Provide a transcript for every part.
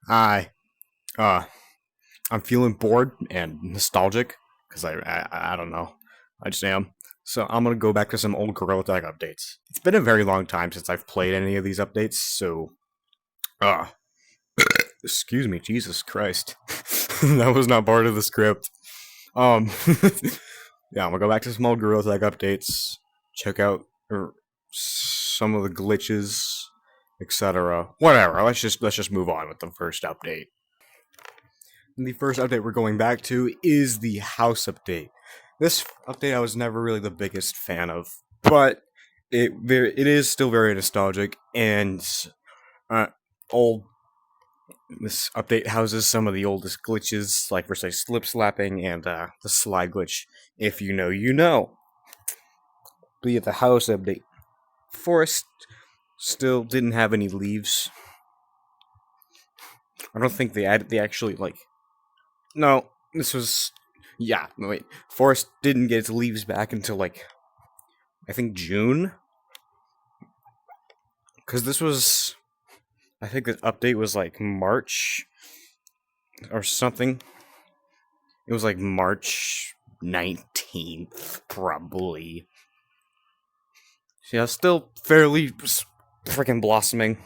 Hi. Uh, I'm feeling bored and nostalgic because I don't know. I just am. So I'm gonna go back to some old Gorilla Tag updates. It's been a very long time since I've played any of these updates, so uh excuse me, Jesus Christ. That was not part of the script. Um yeah, I'm gonna go back to some old Gorilla Tag updates, check out some of the glitches, etc. Whatever. Let's just move on with the first update. And the first update we're going back to is the house update. This update I was never really the biggest fan of, but it is still very nostalgic and uh, old. This update houses some of the oldest glitches, like for say slip slapping and the slide glitch. If you know, you know. But yeah, the house update. Forest still didn't have any leaves. I don't think they actually like. No, this was. Yeah, no, wait. Forest didn't get its leaves back until like I think June, because this was. I think the update was like March or something. It was like March 19th, probably. Yeah, still fairly freaking blossoming.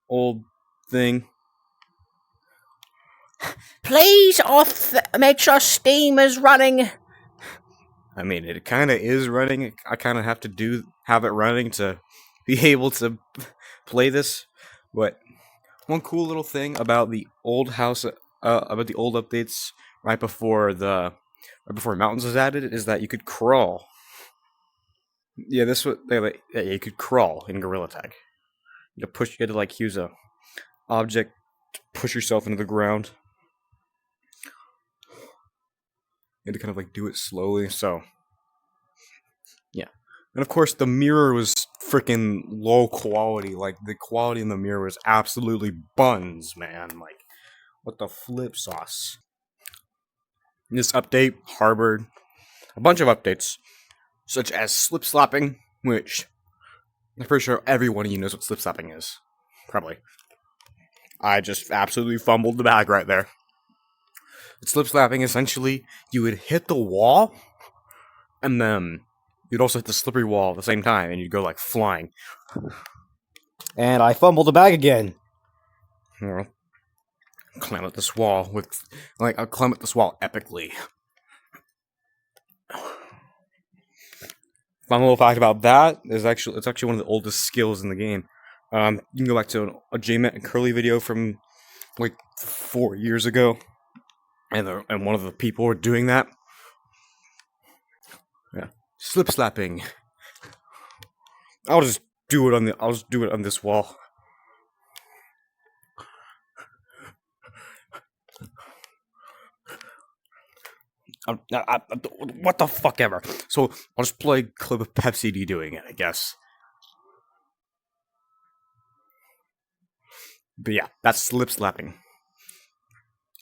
Old thing. Please make sure Steam is running. I mean, it kind of is running. I kind of have it running to be able to play this. But one cool little thing about the old house, about the old updates, right before mountains was added, is that you could crawl. Yeah, this was yeah, you could crawl in Gorilla Tag. You had to like use a object to push yourself into the ground. You had to kind of like do it slowly. So yeah, and of course the mirror was freaking low quality. Like the quality in the mirror was absolutely buns, man. Like what the flip sauce. This update harbored a bunch of updates, such as slip slapping, which I'm pretty sure every one of you knows what slip slapping is. Probably. I just absolutely fumbled the bag right there. Slip slapping, essentially, you would hit the wall, and then you'd also hit the slippery wall at the same time, and you'd go like flying. And I fumbled the bag again. You know, climb up this wall with, like, I'll climb up this wall epically. Fun little fact about that is it's actually one of the oldest skills in the game. You can go back to a JMet and Curly video from like 4 years ago, and one of the people were doing that. Yeah, slip slapping. I'll just do it on this wall. What the fuck ever. So I'll just play a clip of Pepsi D doing it, I guess. But yeah, that's slip slapping.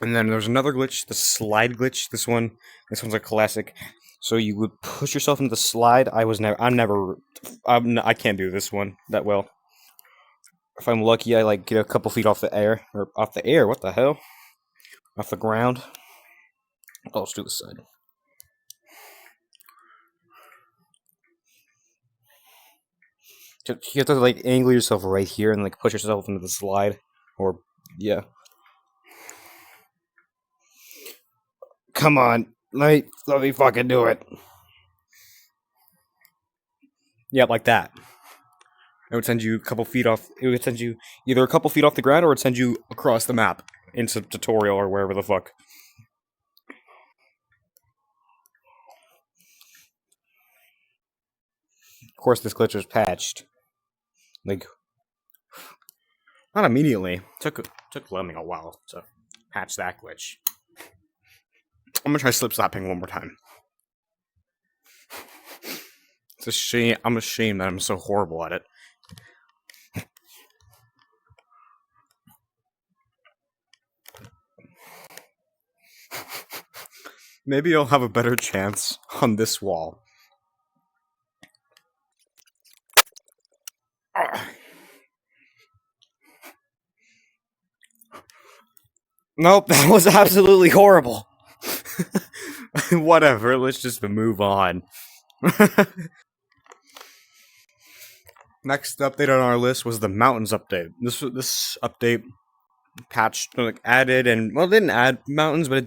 And then there's another glitch, the slide glitch. This one's a classic. So you would push yourself into the slide. I can't do this one that well. If I'm lucky, I like get a couple feet off the air, or off the air. What the hell? Off the ground. Oh, let's do this side. You have to like angle yourself right here and like push yourself into the slide, or yeah. Come on, let me fucking do it. Yeah, like that. It would send you a couple feet off. It would send you either a couple feet off the ground, or it would send you across the map into tutorial or wherever the fuck. Of course, this glitch was patched. Like, not immediately. Took Lemming a while to patch that glitch. I'm gonna try slip slapping one more time. It's a shame. I'm ashamed that I'm so horrible at it. Maybe I'll have a better chance on this wall. Nope, that was absolutely horrible. Whatever, let's just move on. Next update on our list was the mountains update. This update patched, like, added, and well, it didn't add mountains, but it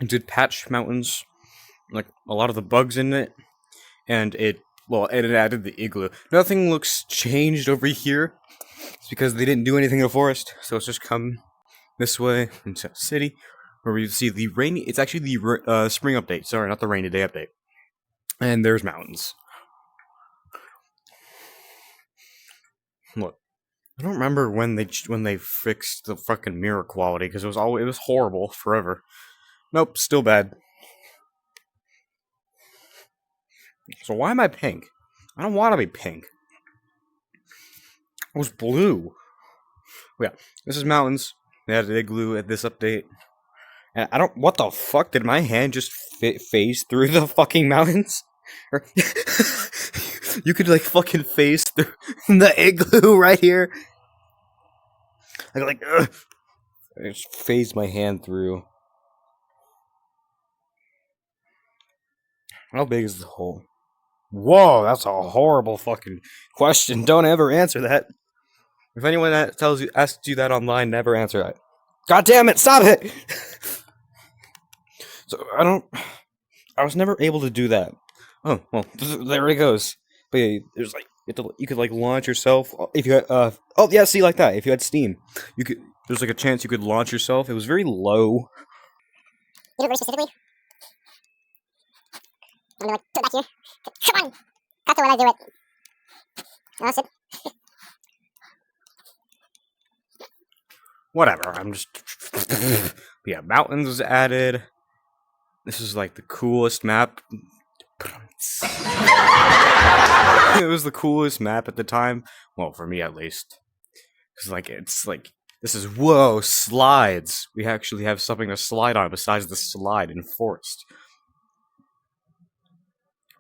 did patch mountains, like a lot of the bugs in it, and it added the igloo. Nothing looks changed over here. It's because they didn't do anything in the forest, so it's just come this way into the city, where we see the rainy. It's actually the spring update. Sorry, not the rainy day update. And there's mountains. Look, I don't remember when they fixed the fucking mirror quality, because it was horrible forever. Nope, still bad. So why am I pink? I don't want to be pink. I was blue. Oh, yeah, this is mountains. They added igloo at this update. And I don't. What the fuck? Did my hand just phase through the fucking mountains? You could like fucking phase through the igloo right here. I just phased my hand through. How big is the hole? Whoa, that's a horrible fucking question. Don't ever answer that. If anyone asks you that online, never answer that. God damn it! Stop it! So I was never able to do that. Oh well, there it goes. But yeah, there's like you could like launch yourself if you had oh yeah, see, like that. If you had Steam, there's like a chance you could launch yourself. It was very low. You know very specifically? I'm gonna like put it back here. Come on! That's the way I do it. No, that's it. Whatever, I'm just yeah, mountains was added. This is like the coolest map. It was the coolest map at the time. Well, for me at least. Because it's like this is whoa, slides. We actually have something to slide on besides the slide in forest.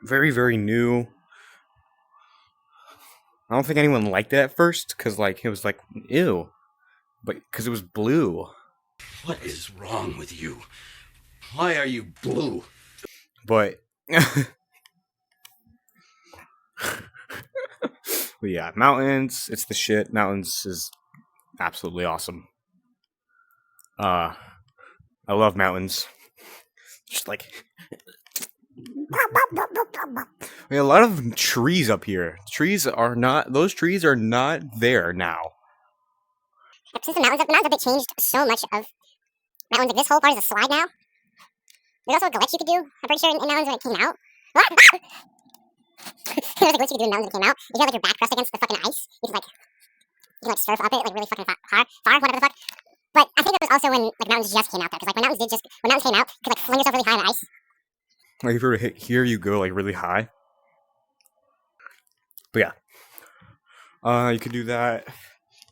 Very, very new. I don't think anyone liked it at first, because like it was like ew. But because it was blue. What is wrong with you? Why are you blue? But but yeah, mountains, it's the shit. Mountains is absolutely awesome. I love mountains. Just like a lot of trees up here. Those trees are not there now. Since the mountains update changed so much of mountains, like this whole part is a slide now. There's also a glitch you could do, I'm pretty sure, in mountains when it came out. There's a glitch you could do in mountains when it came out. If you had like your back pressed against the fucking ice, you could surf up it like really fucking far, whatever the fuck. But I think it was also when like mountains just came out though, because like when mountains came out, you could like fling yourself really high on the ice. Like if you were to hit here, you go like really high. But yeah, you could do that.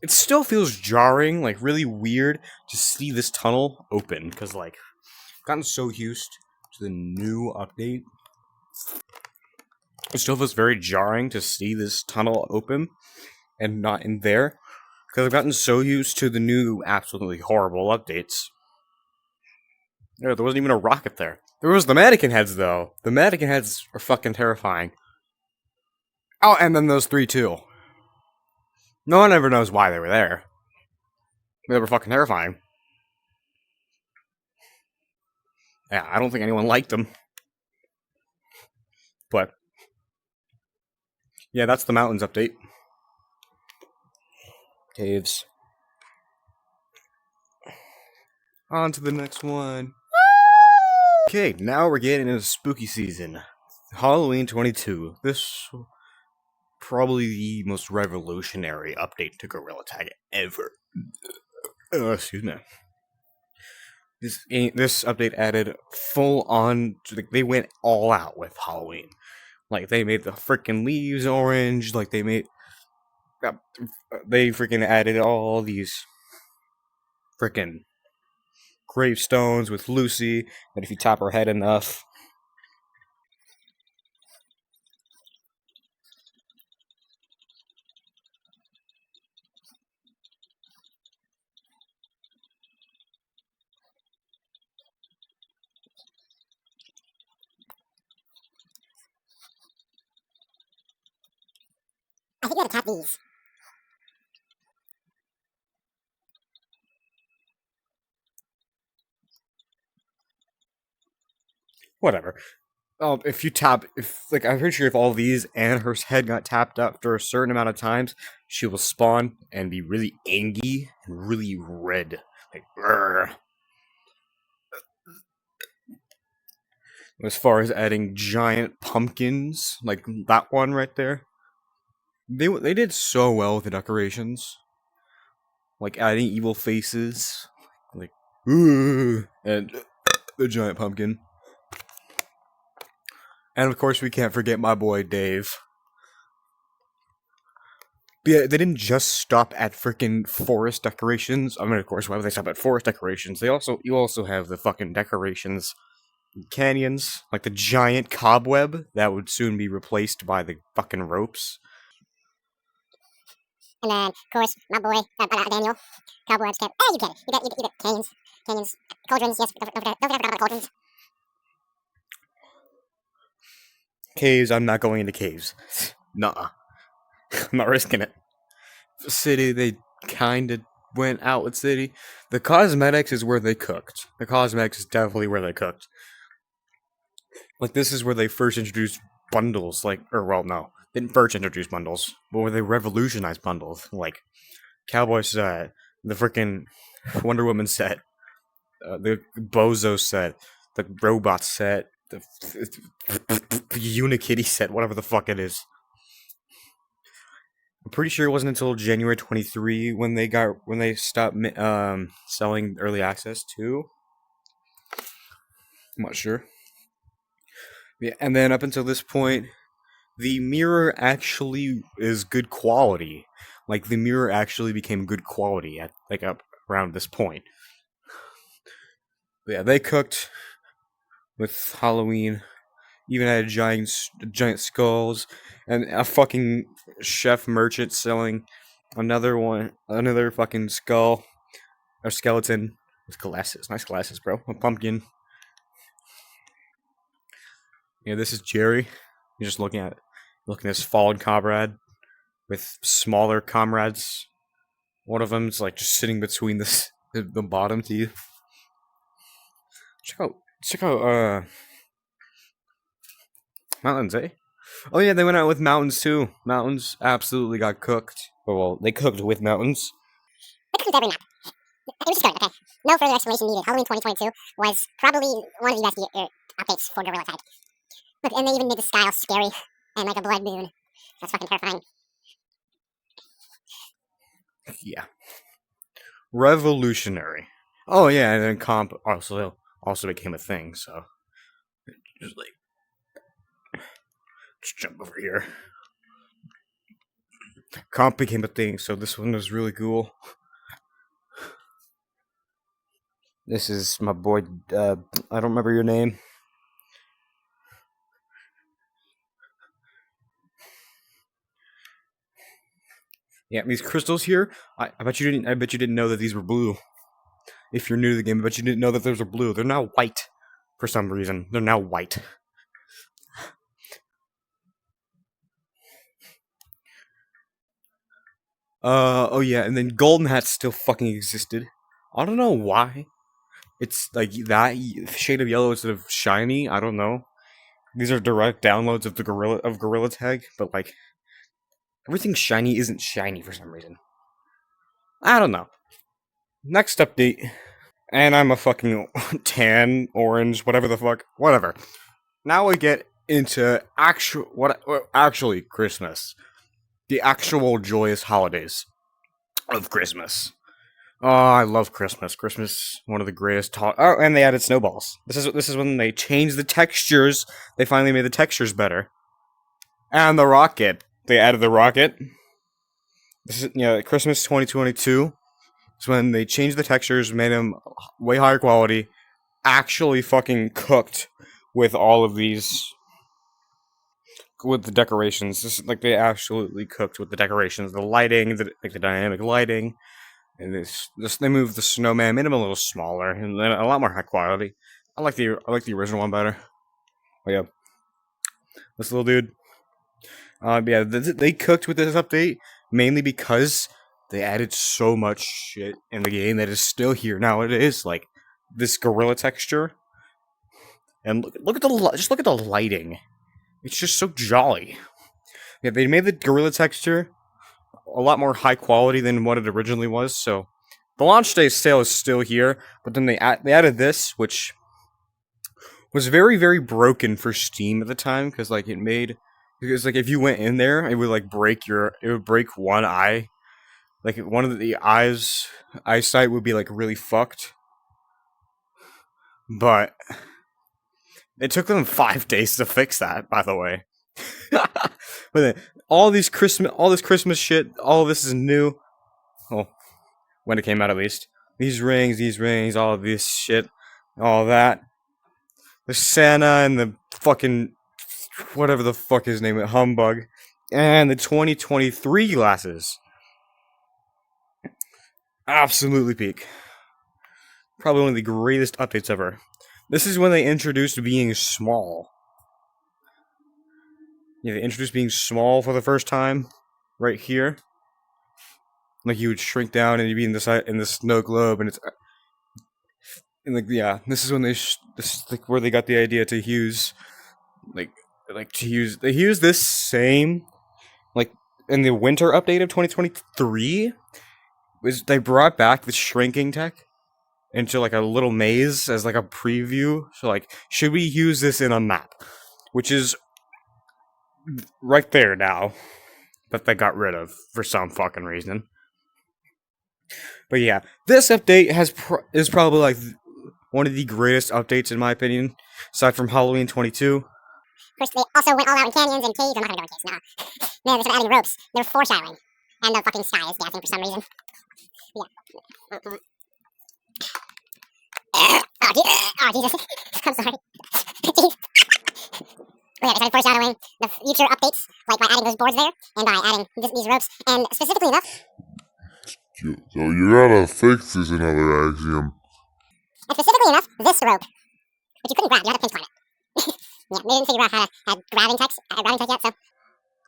It still feels jarring, like really weird to see this tunnel open, because like I've gotten so used to the new update. It still feels very jarring to see this tunnel open and not in there, because I've gotten so used to the new absolutely horrible updates. There wasn't even a rocket there. There was the mannequin heads though. The mannequin heads are fucking terrifying. Oh, and then those three too. No one ever knows why they were there. They were fucking terrifying. Yeah, I don't think anyone liked them. But yeah, that's the mountains update. Caves. On to the next one. Okay, now we're getting into spooky season. Halloween 22. This probably the most revolutionary update to Gorilla Tag ever. Excuse me. This update added full on. They went all out with Halloween. Like they made the freaking leaves orange. Like they freaking added all these freaking gravestones with Lucy. That if you tap her head enough. think we gotta tap these. Whatever. If you tap, I'm pretty sure if all these and her head got tapped after a certain amount of times, she will spawn and be really angry and really red. Like, "Grr." As far as adding giant pumpkins, like that one right there, they did so well with the decorations. Like adding evil faces, like, "Ooh," and the giant pumpkin. And of course, we can't forget my boy Dave. But yeah, they didn't just stop at freaking forest decorations. I mean, of course, why would they stop at forest decorations? You also have the fucking decorations, canyons, like the giant cobweb that would soon be replaced by the fucking ropes. And then, of course, my boy, Daniel, cobwebs, you get it. You get canyons, cauldrons, yes, don't forget about the cauldrons. Caves, I'm not going into caves. Nuh-uh. I'm not risking it. City, they kinda went out with City. The cosmetics is where they cooked. The cosmetics is definitely where they cooked. Like, this is where they first introduced bundles, no, didn't first introduce bundles, but where they revolutionized bundles. Like, Cowboy set, the freaking Wonder Woman set, the Bozo set, the robot set, the Unikitty set, whatever the fuck it is. I'm pretty sure it wasn't until January 23 when they stopped selling early access too. I'm not sure. Yeah, and then up until this point, the mirror actually is good quality. Like the mirror actually became good quality at up around this point. But yeah, they cooked with Halloween. Even had giant skulls and a fucking chef merchant selling another fucking skull or skeleton with glasses. Nice glasses, bro. A pumpkin. Yeah, this is Jerry. He's just looking at his fallen comrade with smaller comrades. One of them's like just sitting between the bottom teeth. Check out Mountains, eh? Oh yeah, they went out with Mountains too. Mountains absolutely got cooked. Well, they cooked with Mountains. They cooked every map. It was just good, okay? No further explanation needed. Halloween 2022 was probably one of the best updates for Gorilla Tag. Look, and they even made the style scary and like a blood moon. That's fucking terrifying. Yeah. Revolutionary. Oh yeah, and then comp also became a thing, so just jump over here. Comp became a thing, so this one was really cool. This is my boy, I don't remember your name. Yeah, these crystals here, I bet you didn't know that these were blue. If you're new to the game, I bet you didn't know that those were blue. They're now white. For some reason. They're now white. Oh yeah, and then Golden Hat still fucking existed. I don't know why. It's like that shade of yellow instead of shiny. I don't know. These are direct downloads of Gorilla Tag, but like everything shiny isn't shiny for some reason. I don't know. Next update. And I'm a fucking tan, orange, whatever the fuck. Whatever. Now we get into actually Christmas. The actual joyous holidays of Christmas. Oh, I love Christmas. Christmas, one of the greatest. Oh, and they added snowballs. This is when they changed the textures. They finally made the textures better. And the rocket. They added the rocket. This is Christmas 2022. It's when they changed the textures, made them way higher quality. Actually, fucking cooked with all of these. With the decorations, they absolutely cooked with the decorations, the lighting, the dynamic lighting. And they moved the snowman, made him a little smaller and a lot more high quality. I like the original one better. Oh yeah, this little dude. Yeah, they cooked with this update mainly because they added so much shit in the game that is still here nowadays, like this gorilla texture. And look at just look at the lighting. It's just so jolly. Yeah, they made the gorilla texture a lot more high quality than what it originally was. So the launch day sale is still here, but then they added this, which was very broken for Steam at the time because like if you went in there, it would like break one eye, like one of the eyesight would be like really fucked. But it took them 5 days to fix that, by the way. But then all this Christmas shit, all of this is new. Well, when it came out at least. These rings, all of this shit, all that. The Santa and the fucking whatever the fuck his name is, Humbug, and the 2023 glasses. Absolutely peak. Probably one of the greatest updates ever. This is when they introduced being small. Yeah, they introduced being small for the first time, right here. Like you would shrink down and you'd be in the snow globe, and it's, and like yeah, this is when this is like where they got the idea to use, they use this same, like in the winter update of 2023, was they brought back the shrinking tech into like a little maze as like a preview. So like, should we use this in a map? Which is right there now, that they got rid of for some fucking reason. But yeah, this update is probably like one of the greatest updates in my opinion, aside from Halloween 22. Of course, they also went all out in canyons and caves. I'm not gonna go in caves, nah. No, they started adding ropes. They're foreshadowing. And the fucking sky is dancing for some reason. Yeah. Oh, Jesus. I'm sorry. Jeez. But yeah, they started foreshadowing the future updates, like by adding those boards there, and by adding these ropes, and specifically enough... So you gotta fix this another axiom. And specifically enough, this rope, which you couldn't grab, you had to pinch climb it. Yeah, they didn't figure out how to add grabbing tech yet, so...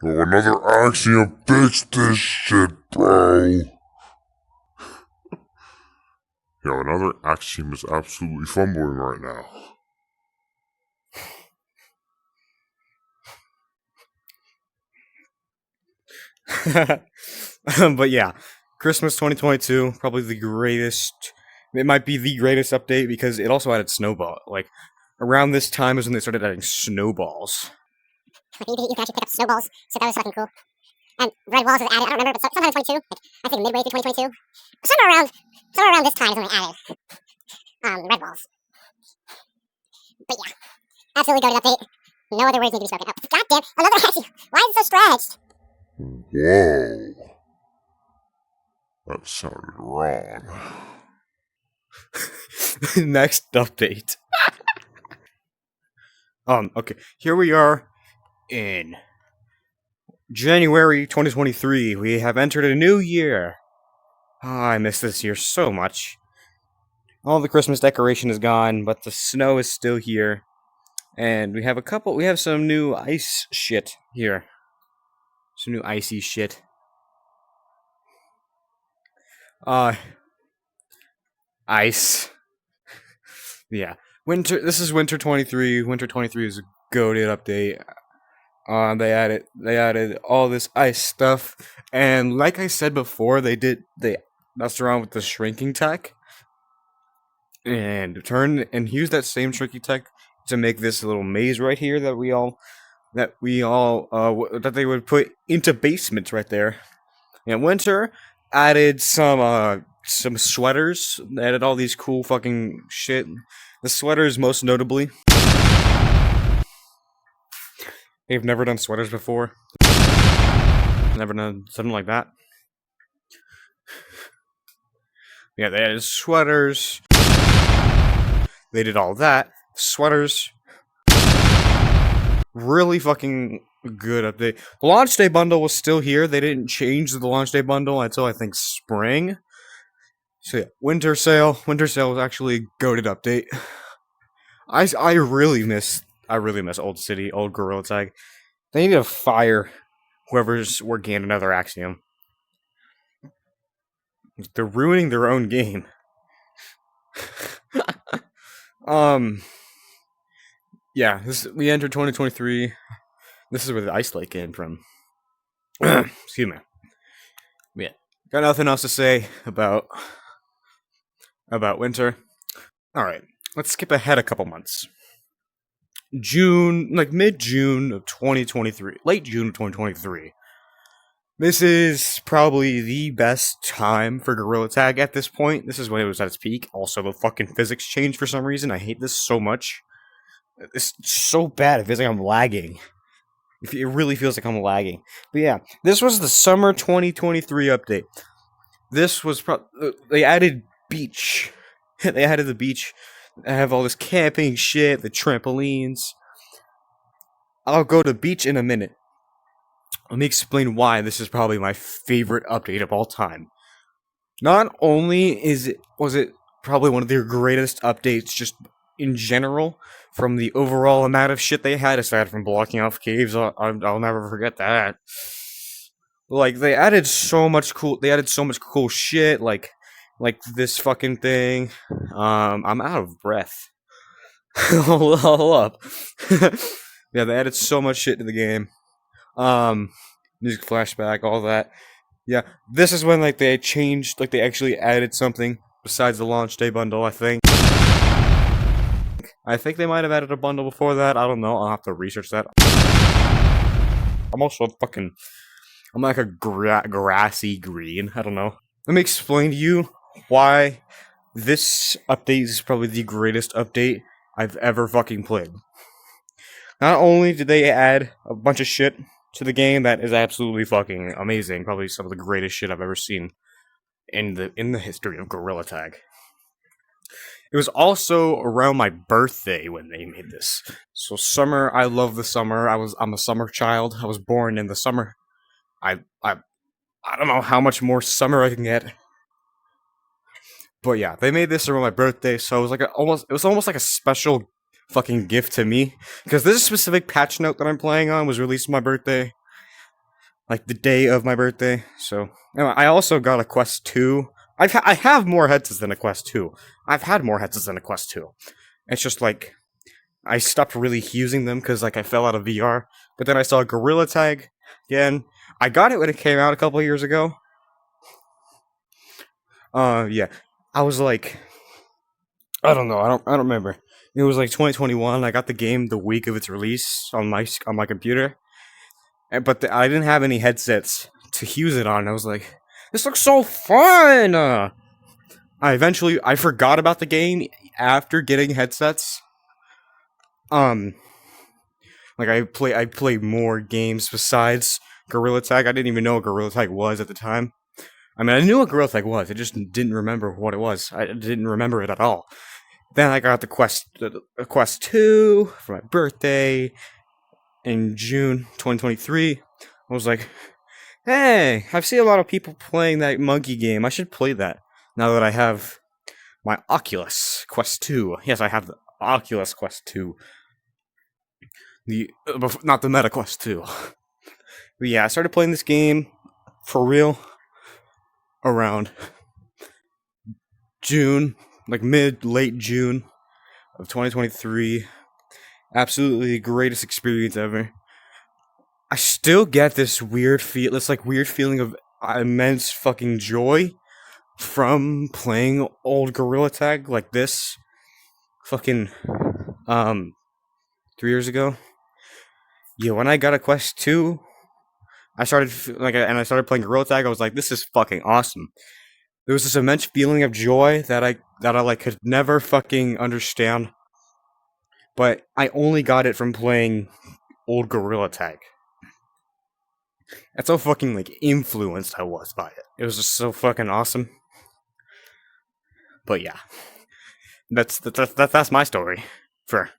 So another axiom, fix this shit, bro. Yo, another axiom is absolutely fumbling right now. But yeah, Christmas 2022, probably the greatest. It might be the greatest update because it also added snowball. Like around this time is when they started adding snowballs. Like, you can actually pick up snowballs, so that was fucking cool. And red walls was added, I don't remember, but sometime in 22, like, I think midway through 2022. Somewhere around this time is when they added red walls. But yeah, absolutely goated update. No other words need to be spoken. Oh, goddamn, another axiom. Why is it so stretched? Whoa. That sounded wrong. Next update. Okay, here we are in January 2023. We have entered a new year. Oh, I miss this year so much. All the Christmas decoration is gone, but the snow is still here. And we have some new ice shit here. Some new icy shit. Ice. Yeah. This is Winter 23. Winter 23 is a goated update. They added all this ice stuff, and like I said before, they messed around with the shrinking tech, and used that same shrinking tech to make this little maze right here that they would put into basements right there. And Winter added some sweaters. They added all these cool fucking shit. The sweaters most notably. They've never done sweaters before. Never done something like that. Yeah, they added sweaters. They did all that. Sweaters. Really fucking good update. The launch day bundle was still here. They didn't change the launch day bundle until I think spring. So yeah, winter sale. Winter sale was actually a goated update. I really miss Old City, old Gorilla Tag. They need to fire whoever's working on another Axiom. They're ruining their own game. Yeah, we entered 2023. This is where the Ice Lake came from. Excuse me. Yeah, got nothing else to say about winter. All right, let's skip ahead a couple months. June, like mid-June of 2023, late June of 2023. This is probably the best time for Gorilla Tag at this point. This is when it was at its peak. Also, the fucking physics changed for some reason. I hate this so much. It's so bad. It feels like I'm lagging. It really feels like I'm lagging. But yeah, this was the summer 2023 update. This was they added beach. They added the beach. I have all this camping shit, the trampolines. I'll go to beach in a minute. Let me explain why this is probably my favorite update of all time. Not only was it probably one of their greatest updates just in general, from the overall amount of shit they had, aside from blocking off caves, I'll never forget that. Like, they added so much cool shit, like this fucking thing. I'm out of breath. Hold up. Yeah, they added so much shit to the game. Music flashback, all that. Yeah, this is when, like, they changed, like, they actually added something besides the launch day bundle, I think. I think they might have added a bundle before that. I don't know. I'll have to research that. I'm also I'm like a grassy green. I don't know. Let me explain to you why this update is probably the greatest update I've ever fucking played. Not only did they add a bunch of shit to the game that is absolutely fucking amazing, probably some of the greatest shit I've ever seen in the history of Gorilla Tag. It was also around my birthday when they made this. So summer, I love the summer. I'm a summer child. I was born in the summer. I don't know how much more summer I can get. But yeah, they made this around my birthday, so it was almost like a special fucking gift to me, because this specific patch note that I'm playing on was released on my birthday, like the day of my birthday. So anyway, I also got a Quest 2. I have more headsets than a Quest 2. I've had more headsets than a Quest 2. It's just like I stopped really using them because like I fell out of VR. But then I saw Gorilla Tag again. I got it when it came out a couple years ago. Yeah, I was like, I don't know. I don't remember. It was like 2021. I got the game the week of its release on my computer, but I didn't have any headsets to use it on. I was like, this looks so fun. I forgot about the game after getting headsets. Like I play more games besides Gorilla Tag. I didn't even know what Gorilla Tag was at the time. I mean, I knew what Gorilla Tag was. I just didn't remember what it was. I didn't remember it at all. Then I got the Quest 2 for my birthday in June 2023. I was like, hey, I've seen a lot of people playing that monkey game. I should play that now that I have my Oculus Quest 2. Yes, I have the Oculus Quest 2. Not the Meta Quest 2. But yeah, I started playing this game for real around June, like late June of 2023. Absolutely the greatest experience ever. I still get this weird feeling of immense fucking joy from playing old Gorilla Tag like this fucking 3 years ago. Yeah, when I got a Quest 2, I started playing Gorilla Tag. I was like, this is fucking awesome. There was this immense feeling of joy that I like could never fucking understand. But I only got it from playing old Gorilla Tag. That's how fucking like influenced I was by it. It was just so fucking awesome. But yeah, that's my story for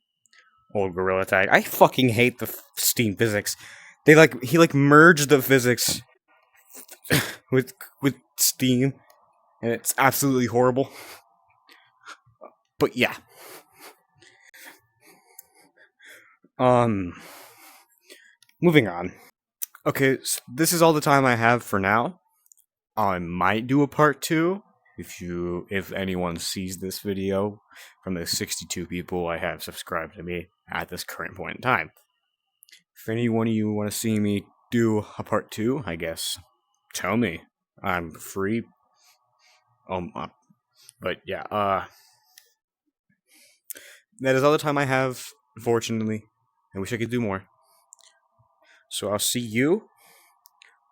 old Gorilla Tag. I fucking hate the Steam physics. He merged the physics with Steam, and it's absolutely horrible. But yeah. Moving on. Okay, so this is all the time I have for now. I might do a part 2 if anyone sees this video from the 62 people I have subscribed to me at this current point in time. If any one of you want to see me do a part 2, I guess tell me. I'm free. But yeah, that is all the time I have, unfortunately. I wish I could do more. So I'll see you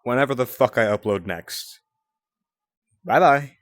whenever the fuck I upload next. Bye bye.